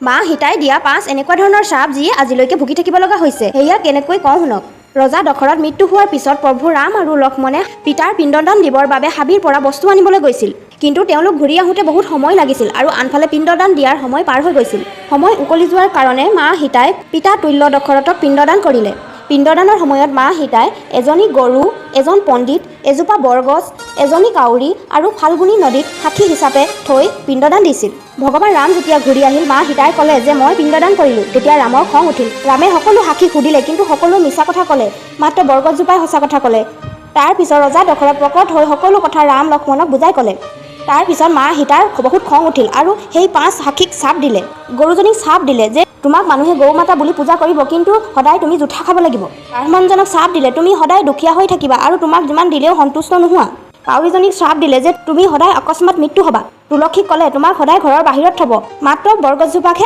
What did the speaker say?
মা সীতাই দিয়া 5 এনেকুৱা ধৰণৰ শ্ৰাপ যিয়ে আজিলৈকে ভুগি থাকিব লগা হৈছে। সেয়া কেনেকৈ কওঁ শুনক। ৰজা দশৰথ মৃত্যু হোৱাৰ পিছত প্ৰভু ৰাম আৰু লক্ষ্মণে পিতাৰ পিণ্ডদান দিবৰ বাবে হাবিৰ পৰা বস্তু আনিবলৈ গৈছিল। কিন্তু তেওঁলোক ঘূৰি আহোঁতে বহুত সময় লাগিছিল আৰু আনফালে পিণ্ডদান দিয়াৰ সময় পাৰ হৈ গৈছিল। সময় উকলি যোৱাৰ কাৰণে মা সীতাই পিতা তুল্য দশৰথক পিণ্ডদান কৰিলে। পিণ্ডদানৰ সময়ত মা সীতাই এজনী গৰু, এজন পণ্ডিত, এজোপা বৰগছ, এজনী কাউৰী আৰু ফাল্গুনী নদীক সাক্ষী হিচাপে থৈ পিণ্ডদান দিছিল। ভগৱান ৰাম যেতিয়া ঘূৰি আহিল, মা সীতাই ক'লে যে মই পিণ্ডদান কৰিলোঁ। তেতিয়া ৰামৰ খং উঠিল। ৰামে সকলো সাক্ষী সুধিলে, কিন্তু সকলো মিছা কথা ক'লে, মাত্ৰ বৰগছজোপাই সঁচা কথা ক'লে। তাৰ পিছত ৰজা দশৰথ প্ৰকট হৈ সকলো কথা ৰাম লক্ষ্মণক বুজাই ক'লে। তাৰ পিছত মা সীতাৰ বহুত খং উঠিল আৰু সেই 5 সাক্ষীক চাপ দিলে। গৰুজনীক চাপ দিলে যে তোমাক মানুহে গৌ মাতা বুলি পূজা কৰিব, কিন্তু সদায় তুমি জুঠা খাব লাগিব। ব্ৰাহ্মণজনক চাপ দিলে তুমি সদায় দুখীয়া হৈ থাকিবা আৰু তোমাক যিমান দিলেও সন্তুষ্ট নোহোৱা। কাউৰীজনীক শ্ৰাপ দিলে যে তুমি সদায় অকস্মাত মৃত্যু হ'বা। তুলসীক ক'লে তোমাক সদায় ঘৰৰ বাহিৰত থ'ব, মাত্ৰ বৰগছজোপাকহে